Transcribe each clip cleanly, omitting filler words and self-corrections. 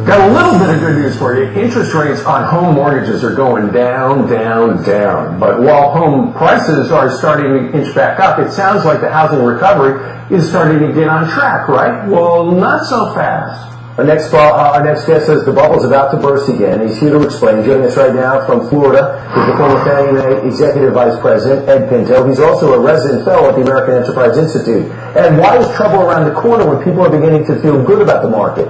Got a little bit of good news for you. Interest rates on home mortgages are going down, down, down. But while home prices are starting to inch back up, it sounds like the housing recovery is starting to get on track, right? Well, not so fast. Our next guest says the bubble's about to burst again. He's here to explain. Joining us right now from Florida is the former Fannie Mae Executive Vice President, Ed Pinto. He's also a resident fellow at the American Enterprise Institute. And why is trouble around the corner when people are beginning to feel good about the market?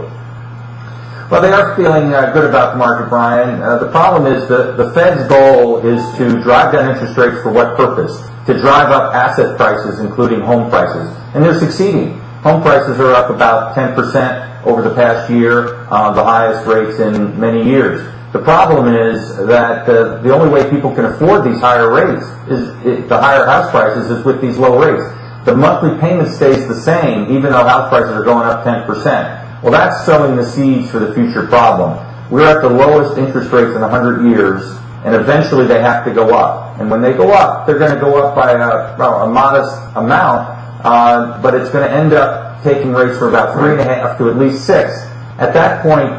Well, they are feeling good about the market, Brian. The problem is the Fed's goal is to drive down interest rates for what purpose? To drive up asset prices, including home prices. And they're succeeding. Home prices are up about 10% over the past year, the highest rates in many years. The problem is that the only way people can afford these higher rates, the higher house prices, is with these low rates. The monthly payment stays the same, even though house prices are going up 10%. Well, that's sowing the seeds for the future problem. We're at the lowest interest rates in 100 years, and eventually they have to go up. And when they go up, they're going to go up by a modest amount, but it's going to end up taking rates for about 3.5 to at least 6. At that point,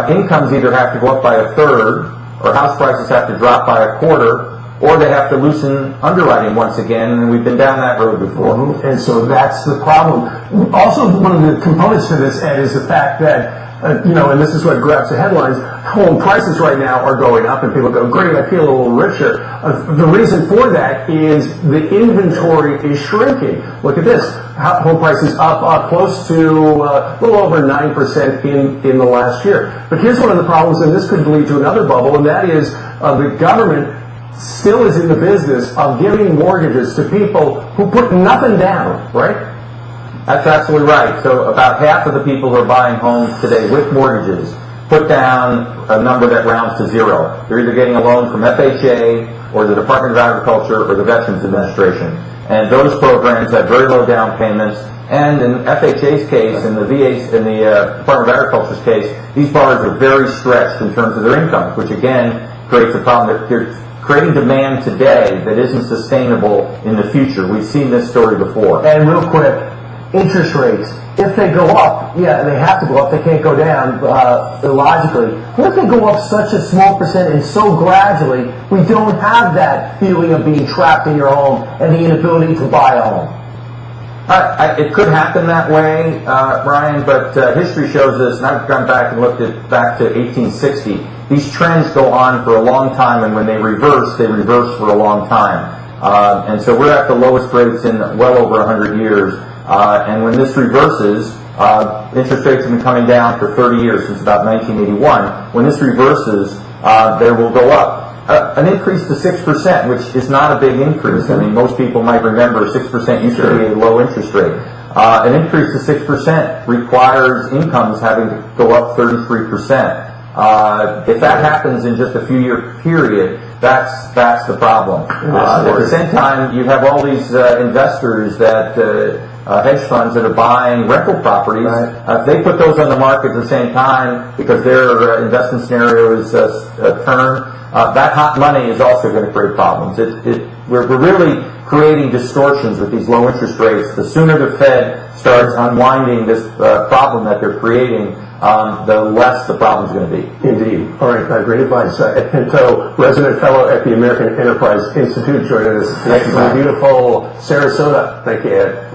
incomes either have to go up by a third, or house prices have to drop by a quarter, or they have to loosen underwriting once again, and we've been down that road before. And so that's the problem. Also, one of the components to this, Ed, is the fact that, and this is what grabs the headlines, home prices right now are going up, and people go, great, I feel a little richer. The reason for that is the inventory is shrinking. Look at this. Home prices up close to a little over 9% in the last year. But here's one of the problems, and this could lead to another bubble, and that is the government still is in the business of giving mortgages to people who put nothing down, right? That's absolutely right. So about half of the people who are buying homes today with mortgages put down a number that rounds to zero. They're either getting a loan from FHA or the Department of Agriculture or the Veterans Administration. And those programs have very low down payments. And in FHA's case, in the VA's, in the Department of Agriculture's case, these borrowers are very stretched in terms of their incomes, which again creates a problem. They're creating demand today that isn't sustainable in the future. We've seen this story before. And real quick, interest rates, if they go up, yeah, they have to go up, they can't go down logically. What if they go up such a small percent and so gradually we don't have that feeling of being trapped in your home and the inability to buy a home? It could happen that way, Brian, but history shows us, and I've gone back and looked back to 1860, these trends go on for a long time, and when they reverse for a long time. And so we're at the lowest rates in well over 100 years. And when this reverses, interest rates have been coming down for 30 years, since about 1981. When this reverses, they will go up. An increase to 6%, which is not a big increase. I mean, most people might remember 6% used to be a low interest rate. An increase to 6% requires incomes having to go up 33%. If that happens in just a few year period, that's the problem. At the same time, you have all these investors that hedge funds that are buying rental properties. If they put those on the market at the same time because their investment scenario is turned, that hot money is also going to create problems. We're really creating distortions with these low interest rates. The sooner the Fed starts unwinding this problem that they're creating, the less the problem is going to be. Indeed. All right, great advice. Ed Pinto, resident fellow at the American Enterprise Institute, joining us today from beautiful Sarasota. Thank you, Ed.